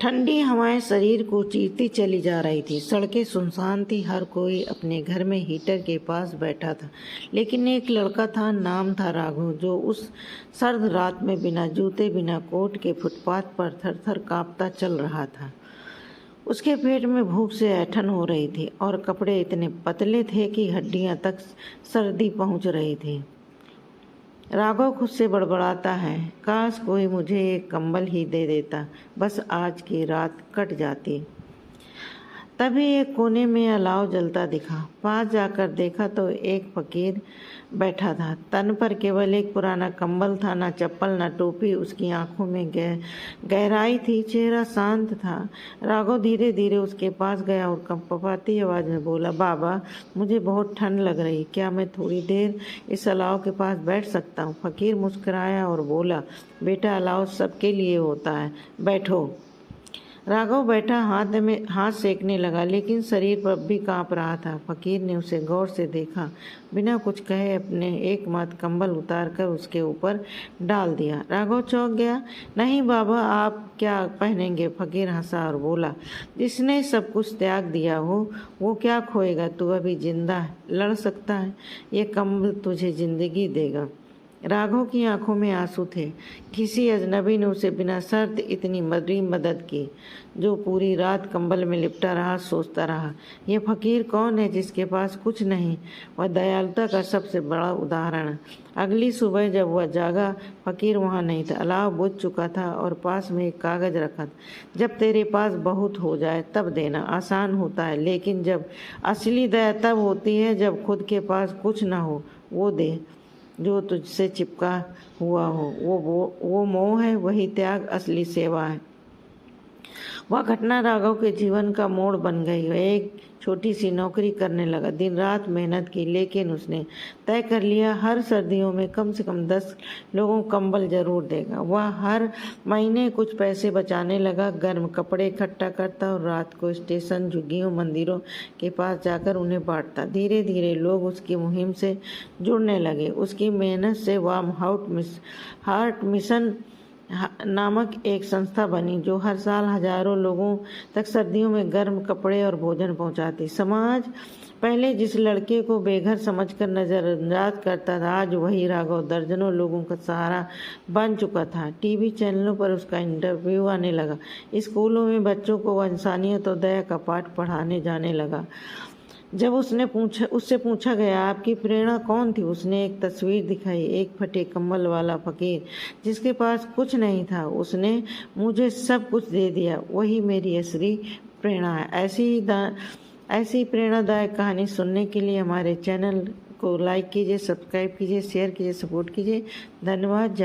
ठंडी हवाएं शरीर को चीरती चली जा रही थी। सड़कें सुनसान थी, हर कोई अपने घर में हीटर के पास बैठा था। लेकिन एक लड़का था, नाम था राघव, जो उस सर्द रात में बिना जूते बिना कोट के फुटपाथ पर थर थर कांपता चल रहा था। उसके पेट में भूख से ऐंठन हो रही थी और कपड़े इतने पतले थे कि हड्डियां तक सर्दी पहुंच रही थी। राघव खुद से बड़बड़ाता है, काश कोई मुझे एक कंबल ही दे देता, बस आज की रात कट जाती। तभी एक कोने में अलाव जलता दिखा। पास जाकर देखा तो एक फकीर बैठा था। तन पर केवल एक पुराना कंबल था, ना चप्पल ना टोपी। उसकी आंखों में गहराई थी, चेहरा शांत था। राघव धीरे धीरे उसके पास गया और कंपकपाती आवाज में बोला, बाबा, मुझे बहुत ठंड लग रही, क्या मैं थोड़ी देर इस अलाव के पास बैठ सकता हूँ? फकीर मुस्कुराया और बोला, बेटा, अलाव सबके लिए होता है, बैठो। राघव बैठा, हाथ सेकने लगा, लेकिन शरीर पर भी कांप रहा था। फकीर ने उसे गौर से देखा, बिना कुछ कहे अपने एकमात्र कंबल उतारकर उसके ऊपर डाल दिया। राघव चौंक गया। नहीं बाबा, आप क्या पहनेंगे? फकीर हंसा और बोला, जिसने सब कुछ त्याग दिया हो वो क्या खोएगा? तू अभी जिंदा है, लड़ सकता है, ये कंबल तुझे जिंदगी देगा। राघव की आंखों में आंसू थे। किसी अजनबी ने उसे बिना शर्त इतनी बड़ी मदद की। जो पूरी रात कंबल में लिपटा रहा, सोचता रहा, यह फकीर कौन है जिसके पास कुछ नहीं? वह दयालुता का सबसे बड़ा उदाहरण। अगली सुबह जब वह जागा, फकीर वहाँ नहीं था। अलाव बुझ चुका था और पास में एक कागज रखा था। जब तेरे पास बहुत हो जाए तब देना। आसान होता है, लेकिन जब असली दया तब होती है जब खुद के पास कुछ ना हो। वो दे जो तुझसे चिपका हुआ हो। वो मोह है, वही त्याग, असली सेवा है। वह घटना राघव के जीवन का मोड़ बन गई। वह एक छोटी सी नौकरी करने लगा, दिन रात मेहनत की, लेकिन उसने तय कर लिया, हर सर्दियों में कम से कम 10 लोगों को कंबल जरूर देगा। वह हर महीने कुछ पैसे बचाने लगा, गर्म कपड़े इकट्ठा करता और रात को स्टेशन, झुग्गियों, मंदिरों के पास जाकर उन्हें बांटता। धीरे धीरे लोग उसकी मुहिम से जुड़ने लगे। उसकी मेहनत से वार्म हार्ट मिशन नामक एक संस्था बनी, जो हर साल हजारों लोगों तक सर्दियों में गर्म कपड़े और भोजन पहुंचाती। समाज पहले जिस लड़के को बेघर समझकर नजरअंदाज करता था, आज वही राघव दर्जनों लोगों का सहारा बन चुका था। टीवी चैनलों पर उसका इंटरव्यू आने लगा। स्कूलों में बच्चों को वह इंसानियत और दया का पाठ पढ़ाने जाने लगा। जब उससे पूछा गया, आपकी प्रेरणा कौन थी? उसने एक तस्वीर दिखाई, एक फटे कंबल वाला फकीर जिसके पास कुछ नहीं था। उसने मुझे सब कुछ दे दिया, वही मेरी असली प्रेरणा है। ऐसी प्रेरणादायक कहानी सुनने के लिए हमारे चैनल को लाइक कीजिए, सब्सक्राइब कीजिए, शेयर कीजिए, सपोर्ट कीजिए। धन्यवाद। जय